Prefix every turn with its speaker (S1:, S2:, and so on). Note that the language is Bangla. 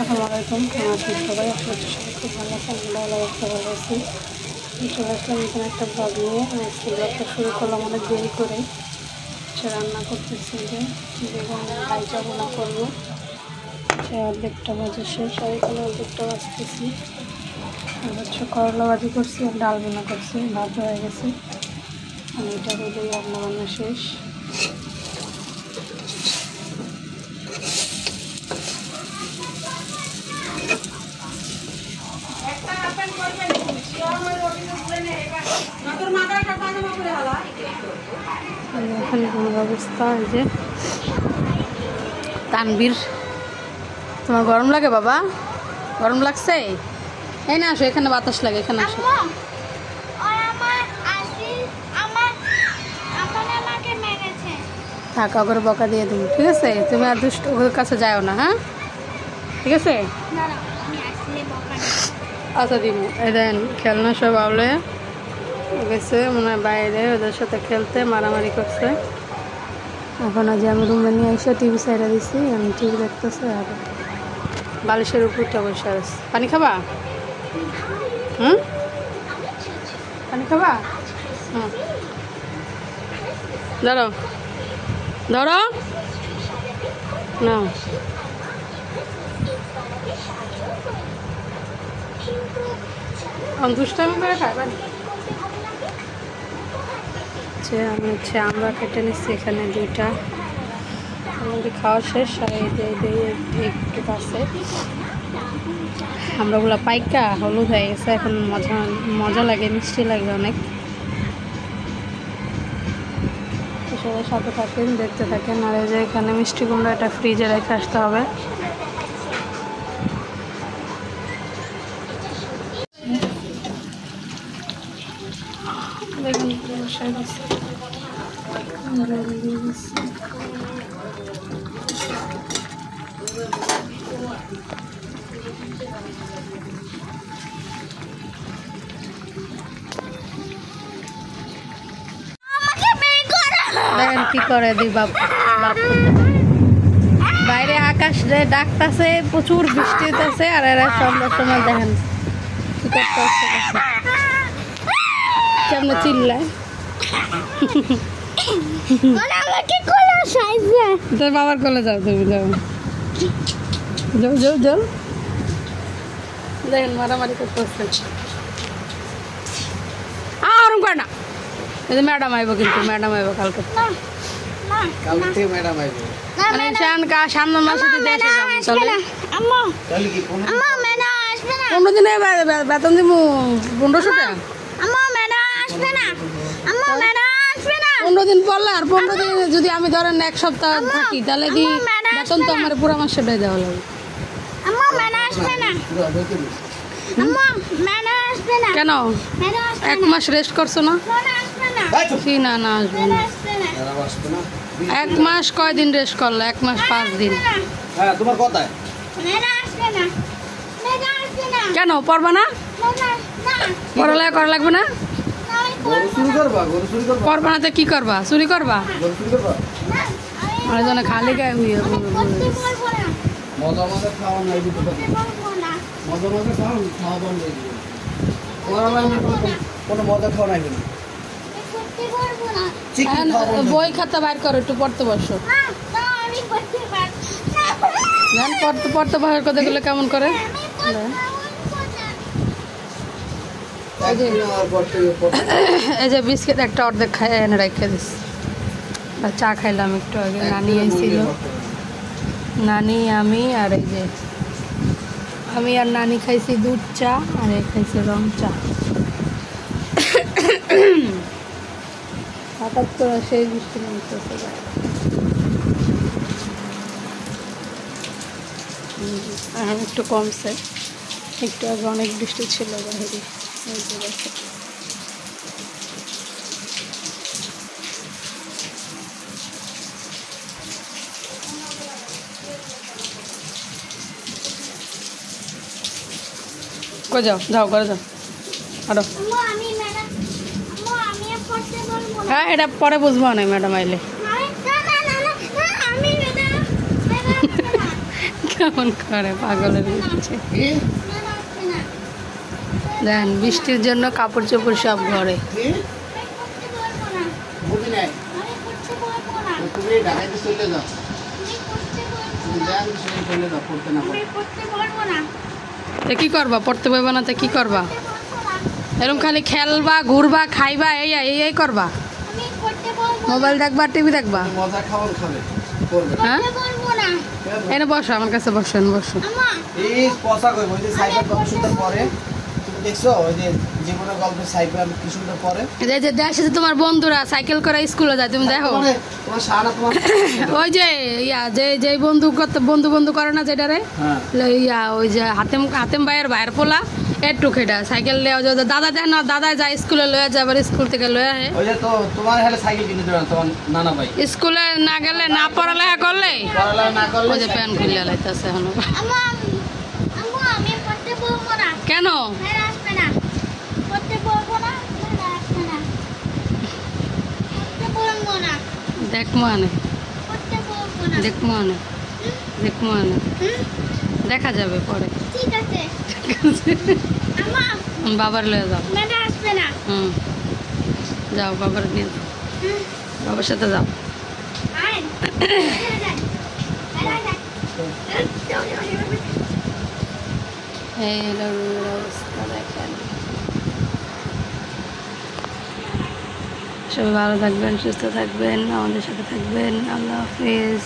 S1: আসসালামু আলাইকুম। আপনার সবাই আপনার সবাই খুব ভালো আছেন। ভালো রাখতে ভালো আছি। চলে আসলাম নতুন একটা ব্লগ নিয়ে। আজকে ব্লগটা শুরু করলাম অনেক দেরি করে। রান্না করতেছি যে বেগুন ভাইজা বোনা করবো। অর্ধেকটা ভাজা শেষ, আর এখানে অর্ধেকটা ভাজতেছি। আর হচ্ছে করলা ভাজি করছি, আর ডাল বোনা করছি, ভাত হয়ে গেছে। আর এটা হলেই রান্না বান্না শেষ। এখানে কোনো অবস্থা, এই যে তানবীর, তোমার গরম লাগে বাবা? গরম লাগছে? এই না আসো, এখানে বাতাস লাগে, এখানে আসো। থাক, ওকে বকা দিয়ে তুমি, ঠিক আছে? তুমি আর দুষ্ট ওর কাছে যাও না, হ্যাঁ? ঠিক আছে, আচ্ছা দিব। এই দেন খেলনা সব আওলে গেছে মনে হয় বাইরে, ওদের সাথে খেলতে মারামারি করছে। এখন আজ আমি রুমে নিয়ে এসে টিভি সাইডে দিচ্ছি, আমি টিভি দেখতেছি আর বালিশের উপরটা বসে আছে। পানি খাবা? হুম, পানি খাবা? হুম, ধরো ধরো না। দুষ্টামি করে খাবেন। আমি হচ্ছে আমরা কেটে নিচ্ছি এখানে দুইটা, আমাদের খাওয়া শেষ। আর এই যে একটু পাশে আমরাগুলো পাইকা হলুদ হয়ে গেছে, এখন মজা লাগে, মিষ্টি লাগে অনেক। সবাই সাথে থাকেন, দেখতে থাকেন। আর এই যে এখানে মিষ্টি কুমড়া, এটা ফ্রিজে রেখে আসতে হবে। দেখুন বসাই দিচ্ছি, দেখেন কি করে দি বাপ। বাইরে আকাশ ডাকতেছে, প্রচুর বৃষ্টি হইতেছে, আর এরা সন্ধ্যার সময় দেখেন কি করতে কেমন চিল্লায়। তোর বাবার কোলে যাও, তুমি যাও, যাও যাও যাও। দেখেন মারামারি করতে আরম করে না। এই যে ম্যাডাম আইব, কিন্তু ম্যাডাম আইব কালকে, ম্যাডাম আইব মানে সামনের মাসে দিতে এসে যাবো। 15 দিনে বেতন দিব 1500 টাকা। 15 দিন পড়লে, আর 15 দিন যদি আমি ধরেন এক সপ্তাহ থাকি, তাহলে দি বেতন তো আমার পুরো মাসে দেওয়া লাগবে। কেন 1 মাস রেস্ট করছো না? কি না, না আসবে না। 1 মাস কয়দিন রেস্ট করলো? 1 মাস 5 দিন।
S2: তোমার কথায়
S1: কেন পড়বা না? পড়ালেখা করা লাগবে না? পড়বা না তো কি করবা? চুরি করবা? খালি গায়ে হুইয়ে বই খাতা বাইর করো, একটু পড়তে বসো। পড়তে বাইর করতে গেলে কেমন করে? এই যে বিস্কিট একটা অর্ধেক খাই এনে রেখে দিস। আর চা খাইলাম একটু আগে, নানি এসেছিল, নানি আমি আর এই যে আমি আর নানি খাইছি দুধ চা, আর এই খাইছি রং চা। হঠাৎ করে সেই বৃষ্টি নামতেছে, এখন একটু কমছে, একটু আগে অনেক বৃষ্টি ছিল বাইরে। যাও যাও করে যাও আরো। হ্যাঁ, এটা পরে বুঝবো না ম্যাডাম আইলে। কেমন করে পাগলের হচ্ছে। দেন বৃষ্টির জন্য কাপড় চোপড় সব ঘরে। কি করবা, পড়তে পারবা না তো কি করবা? এরকম খালি খেলবা, ঘুরবা, খাইবা, এই করবা? মোবাইল দেখবা, টিভি দেখবা? হ্যাঁ, এনে বসো, আমার কাছে বসো, বসো। তোমার বন্ধুরা সাইকেল করে স্কুলে যায়, তুমি দেখো? ওই যে যে বন্ধু বন্ধু করে না যেটারে, ইয়া ওই যে হাতেম ভাইয়ের পোলা একটু খেটা সাইকেল দাদা দেয় না, দাদা যায় স্কুলে লয়ে যায়, আবার স্কুল থেকে লয়ে আসে। স্কুলে না গেলে, না পড়ালেখা করলে ওই যে প্যান খুলে লাইতেছে এখন। কেন? দেখা যাবে পরে। বাবার লয়ে যাও। যাও বাবার নিয়ে যাও, বাবার সাথে যাও। এই হলো রুমের অবস্থা, দেখেন। সবাই ভালো থাকবেন, সুস্থ থাকবেন, আমাদের সাথে থাকবেন। আল্লাহ হাফেজ।